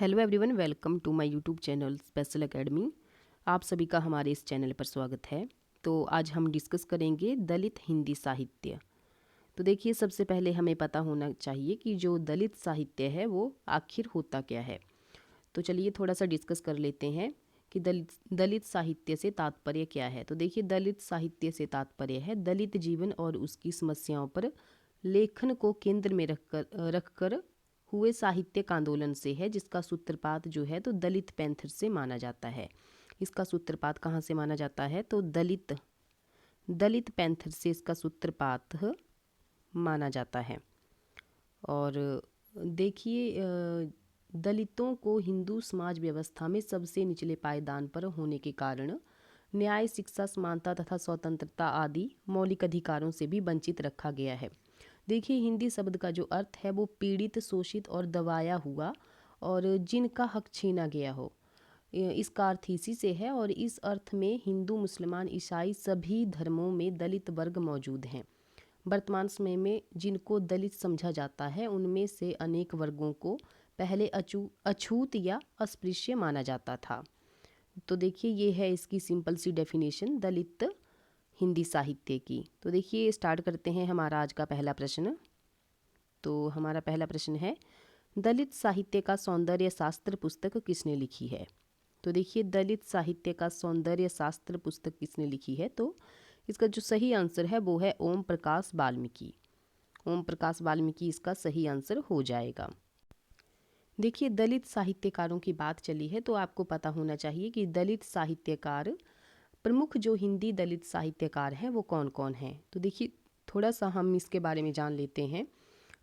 Hello everyone, welcome to my YouTube channel special academy. आप सभी का हमारे इस चैनल पर स्वागत है। तो आज हम डिस्कस करेंगे दलित हिंदी साहित्य। तो देखिए, सबसे पहले हमें पता होना चाहिए कि जो दलित साहित्य है वो आखिर होता क्या है। तो चलिए थोड़ा सा डिस्कस कर लेते हैं कि दलित साहित्य से तात्पर्य क्या है। तो देखिए, दलित साहित्य से तात्पर्य है दलित जीवन और उसकी समस्याओं पर लेखन को केंद्र में रखकर हुए साहित्यिक आंदोलन से है, जिसका सूत्रपात जो है तो दलित पैंथर से माना जाता है। इसका सूत्रपात कहाँ से माना जाता है? तो दलित पैंथर से इसका सूत्रपात माना जाता है। और देखिए, दलितों को हिंदू समाज व्यवस्था में सबसे निचले पायदान पर होने के कारण न्याय, शिक्षा, समानता तथा स्वतंत्रता आदि मौलिक अधिकारों से भी वंचित रखा गया है। देखिए, हिंदी शब्द का जो अर्थ है वो पीड़ित, शोषित और दबाया हुआ और जिनका हक छीना गया हो, इसका अर्थ इसी से है। और इस अर्थ में हिंदू, मुसलमान, ईसाई सभी धर्मों में दलित वर्ग मौजूद हैं। वर्तमान समय में जिनको दलित समझा जाता है उनमें से अनेक वर्गों को पहले अछूत या अस्पृश्य माना जाता था। तो देखिए, ये है इसकी सिंपल सी डेफिनेशन दलित हिंदी साहित्य की। तो देखिए, स्टार्ट करते हैं हमारा आज का पहला प्रश्न। तो हमारा पहला प्रश्न है, दलित साहित्य का सौंदर्य शास्त्र पुस्तक किसने लिखी है? तो देखिए, दलित साहित्य का सौंदर्य शास्त्र पुस्तक किसने लिखी है? तो इसका जो सही आंसर है वो है ओम प्रकाश वाल्मीकि। ओम प्रकाश वाल्मीकि इसका सही आंसर हो जाएगा। देखिए, दलित साहित्यकारों की बात चली है तो आपको पता होना चाहिए कि दलित साहित्यकार, प्रमुख जो हिंदी दलित साहित्यकार हैं वो कौन कौन हैं। तो देखिए, थोड़ा सा हम इसके बारे में जान लेते हैं,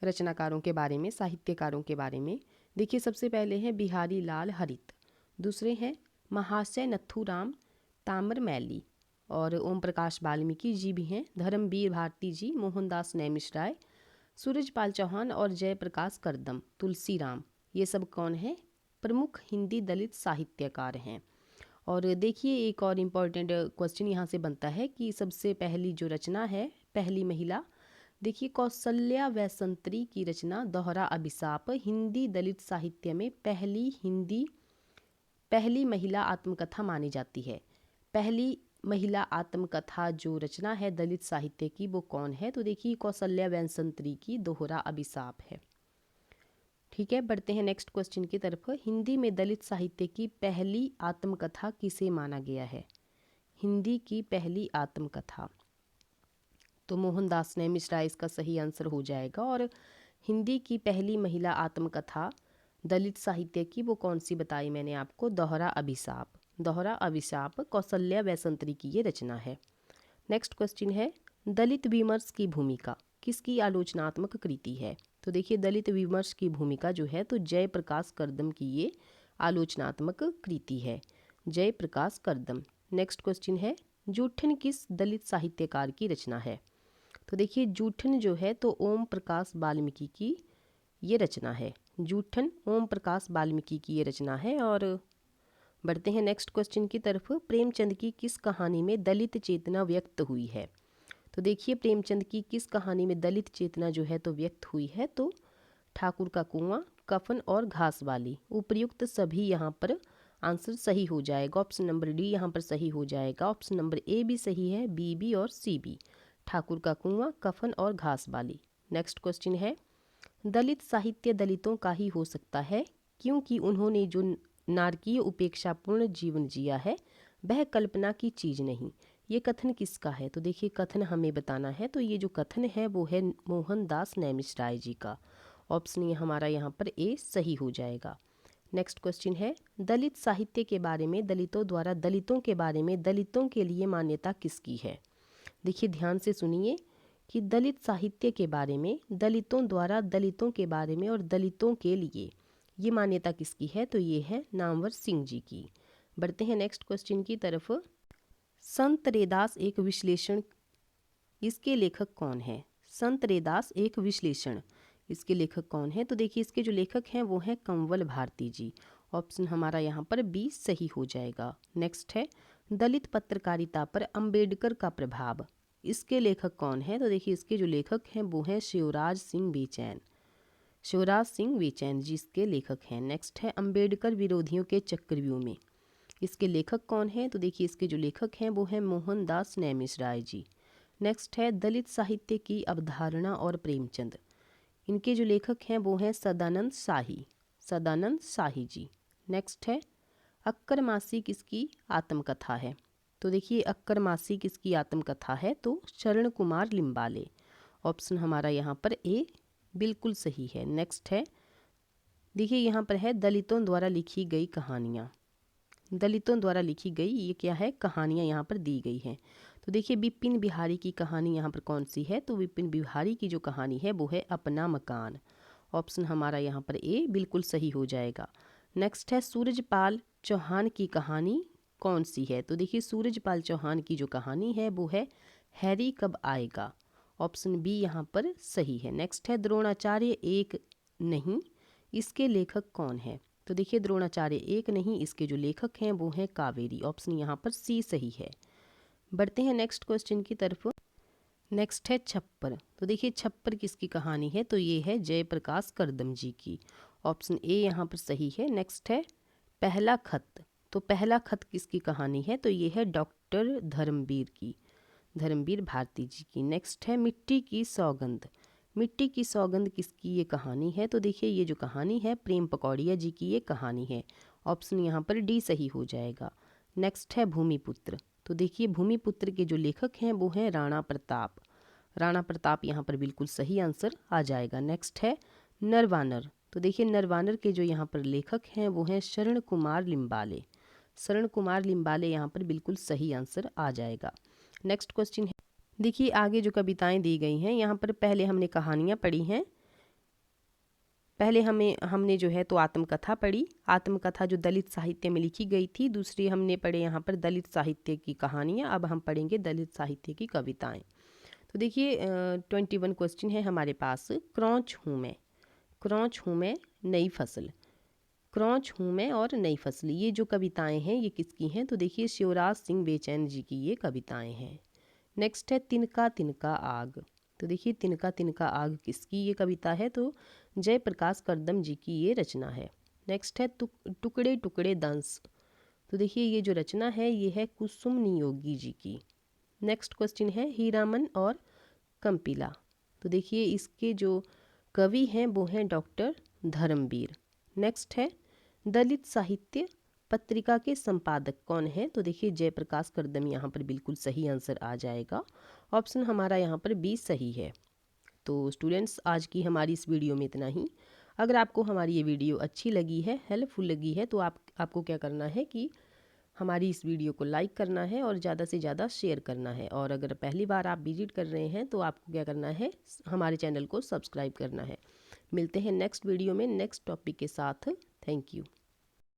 रचनाकारों के बारे में, साहित्यकारों के बारे में। देखिए, सबसे पहले हैं बिहारी लाल हरित, दूसरे हैं महाशय नथुराम ताम्रमैली, और ओम प्रकाश वाल्मीकि जी भी हैं, धर्मवीर भारती जी, मोहनदास नैमिषराय, सूरजपाल चौहान और जयप्रकाश करदम, तुलसीराम, ये सब कौन हैं? प्रमुख हिंदी दलित साहित्यकार हैं। और देखिए, एक और इम्पॉर्टेंट क्वेश्चन यहाँ से बनता है कि सबसे पहली जो रचना है, पहली महिला, देखिए कौशल्या वैसंतरी की रचना दोहरा अभिशाप हिंदी दलित साहित्य में पहली महिला आत्मकथा मानी जाती है। पहली महिला आत्मकथा जो रचना है दलित साहित्य की वो कौन है? तो देखिए, कौशल्या वैसंतरी की दोहरा अभिशाप है। ठीक है, बढ़ते हैं नेक्स्ट क्वेश्चन की तरफ। हिंदी में दलित साहित्य की पहली आत्मकथा किसे माना गया है? हिंदी की पहली आत्मकथा, तो मोहनदास नैमिषराय इसका सही आंसर हो जाएगा। और हिंदी की पहली महिला आत्मकथा दलित साहित्य की वो कौन सी बताई मैंने आपको? दोहरा अभिशाप। दोहरा अभिशाप कौशल्या वैसंतरी की ये रचना है। नेक्स्ट क्वेश्चन है, दलित विमर्श की भूमिका किसकी आलोचनात्मक कृति है? तो देखिए, दलित विमर्श की भूमिका जो है तो जयप्रकाश करदम की ये आलोचनात्मक कृति है, जयप्रकाश करदम। नेक्स्ट क्वेश्चन है, जूठन किस दलित साहित्यकार की रचना है? तो देखिए, जूठन जो है तो ओम प्रकाश वाल्मीकि की ये रचना है। जूठन ओम प्रकाश वाल्मीकि की ये रचना है। और बढ़ते हैं नेक्स्ट क्वेश्चन की तरफ। प्रेमचंद की किस कहानी में दलित चेतना व्यक्त हुई है? तो देखिए, प्रेमचंद की किस कहानी में दलित चेतना जो है तो व्यक्त हुई है? तो ठाकुर का कुआं, कफन और घास वाली, उपर्युक्त सभी यहाँ पर आंसर सही हो जाएगा। ऑप्शन नंबर डी यहाँ पर सही हो जाएगा। ऑप्शन नंबर ए भी सही है, बी भी और सी भी, ठाकुर का कुआं, कफन और घास वाली। नेक्स्ट क्वेश्चन है, दलित साहित्य दलितों का ही हो सकता है क्योंकि उन्होंने जो नारकीय उपेक्षापूर्ण जीवन जिया है वह कल्पना की चीज नहीं। ये कथन किसका है? तो देखिए, कथन हमें बताना है। तो ये जो कथन है वो है मोहनदास नैमिषराय जी का। ऑप्शन ये हमारा यहाँ पर ए सही हो जाएगा। नेक्स्ट क्वेश्चन है, दलित साहित्य के बारे में दलितों द्वारा दलितों के बारे में दलितों के लिए मान्यता किसकी है? देखिए, ध्यान से सुनिए कि दलित साहित्य के बारे में दलितों द्वारा दलितों के बारे में और दलितों के लिए ये मान्यता किसकी है? तो ये है नामवर सिंह जी की। बढ़ते हैं नेक्स्ट क्वेश्चन की तरफ। संत रैदास एक विश्लेषण, इसके लेखक कौन है? संत रैदास एक विश्लेषण, इसके लेखक कौन है? तो देखिए, इसके जो लेखक हैं वो हैं कंवल भारती जी। ऑप्शन हमारा यहाँ पर बी सही हो जाएगा। नेक्स्ट है, दलित पत्रकारिता पर अंबेडकर का प्रभाव, इसके लेखक कौन है? तो देखिए, इसके जो लेखक हैं वो हैं शिवराज सिंह बेचैन। शिवराज सिंह बेचैन जी इसके लेखक हैं। नेक्स्ट है अंबेडकर विरोधियों के चक्रव्यूह में, इसके लेखक कौन हैं? तो देखिए इसके जो लेखक हैं वो हैं मोहनदास नेमिष-राय जी। नेक्स्ट है दलित साहित्य की अवधारणा और प्रेमचंद, इनके जो लेखक हैं वो हैं सदानंद शाही, सदानंद शाही जी। नेक्स्ट है अक्कर मासी किसकी आत्मकथा है? तो देखिए अक्कर मासी किसकी आत्मकथा है? तो शरण कुमार लिम्बाले। ऑप्शन हमारा यहाँ पर ए बिल्कुल सही है। नेक्स्ट है, देखिए यहाँ पर है दलितों द्वारा लिखी गई कहानियाँ, दलितों द्वारा लिखी गई ये क्या है? कहानियाँ यहाँ पर दी गई हैं। तो देखिए विपिन बिहारी की कहानी यहाँ पर कौन सी है? तो विपिन बिहारी की जो कहानी है वो है अपना मकान। ऑप्शन हमारा यहाँ पर ए बिल्कुल सही हो जाएगा। नेक्स्ट है सूरजपाल चौहान की कहानी कौन सी है? तो देखिए सूरजपाल चौहान की जो कहानी है वो है हैरी कब आएगा। ऑप्शन बी यहाँ पर सही है। नेक्स्ट है द्रोणाचार्य एक नहीं, इसके लेखक कौन है? तो देखिए द्रोणाचार्य एक नहीं, इसके जो लेखक हैं वो हैं कावेरी। ऑप्शन यहाँ पर सी सही है। बढ़ते हैं नेक्स्ट क्वेश्चन की तरफ। नेक्स्ट है छप्पर। तो देखिए छप्पर किसकी कहानी है? तो ये है जयप्रकाश करदम जी की। ऑप्शन ए यहाँ पर सही है। नेक्स्ट है पहला खत। तो पहला खत किसकी कहानी है? तो ये है डॉक्टर धर्मवीर की, धर्मवीर भारती जी की। नेक्स्ट है मिट्टी की सौगंध। मिट्टी की सौगंध किसकी ये कहानी है? तो देखिए ये जो कहानी है प्रेम पकौड़िया जी की ये कहानी है। ऑप्शन यहाँ पर डी सही हो जाएगा। नेक्स्ट है भूमिपुत्र। तो देखिए भूमिपुत्र के जो लेखक हैं वो हैं राणा प्रताप, राणा प्रताप यहाँ पर बिल्कुल सही आंसर आ जाएगा। नेक्स्ट है नरवानर। तो देखिए नरवानर के जो यहाँ पर लेखक हैं वो हैं शरण कुमार लिम्बाले, शरण कुमार लिम्बाले यहाँ पर बिल्कुल सही आंसर आ जाएगा। नेक्स्ट क्वेश्चन है, देखिए आगे जो कविताएं दी गई हैं यहाँ पर पहले हमने कहानियाँ पढ़ी हैं, पहले हमने जो है तो आत्मकथा पढ़ी, आत्मकथा जो दलित साहित्य में लिखी गई थी। दूसरी हमने पढ़े यहाँ पर दलित साहित्य की कहानियाँ। अब हम पढ़ेंगे दलित साहित्य की कविताएं। तो देखिए 21 क्वेश्चन है हमारे पास। क्रौच हूँ मैं, क्रौच हूँ मैं नई फसल, क्रौच हूँ मैं और नई फसल, ये जो कविताएं हैं ये किसकी हैं? तो देखिए शिवराज सिंह बेचैन जी की ये कविताएं हैं। नेक्स्ट है तिनका तिनका आग। तो देखिए तिनका तिनका आग किसकी ये कविता है? तो जयप्रकाश करदम जी की ये रचना है। नेक्स्ट है टुकड़े टुकड़े दंस। तो देखिए ये जो रचना है ये है कुसुम नियोगी जी की। नेक्स्ट क्वेश्चन है हीरामन और कंपिला। तो देखिए इसके जो कवि हैं वो हैं डॉक्टर धर्मवीर। नेक्स्ट है दलित साहित्य पत्रिका के संपादक कौन है? तो देखिए जयप्रकाश करदम यहाँ पर बिल्कुल सही आंसर आ जाएगा। ऑप्शन हमारा यहाँ पर बी सही है। तो स्टूडेंट्स आज की हमारी इस वीडियो में इतना ही। अगर आपको हमारी ये वीडियो अच्छी लगी है, हेल्पफुल लगी है, तो आपको क्या करना है कि हमारी इस वीडियो को लाइक करना है और ज़्यादा से ज़्यादा शेयर करना है। और अगर पहली बार आप विजिट कर रहे हैं तो आपको क्या करना है, हमारे चैनल को सब्सक्राइब करना है। मिलते हैं नेक्स्ट वीडियो में नेक्स्ट टॉपिक के साथ। Thank you.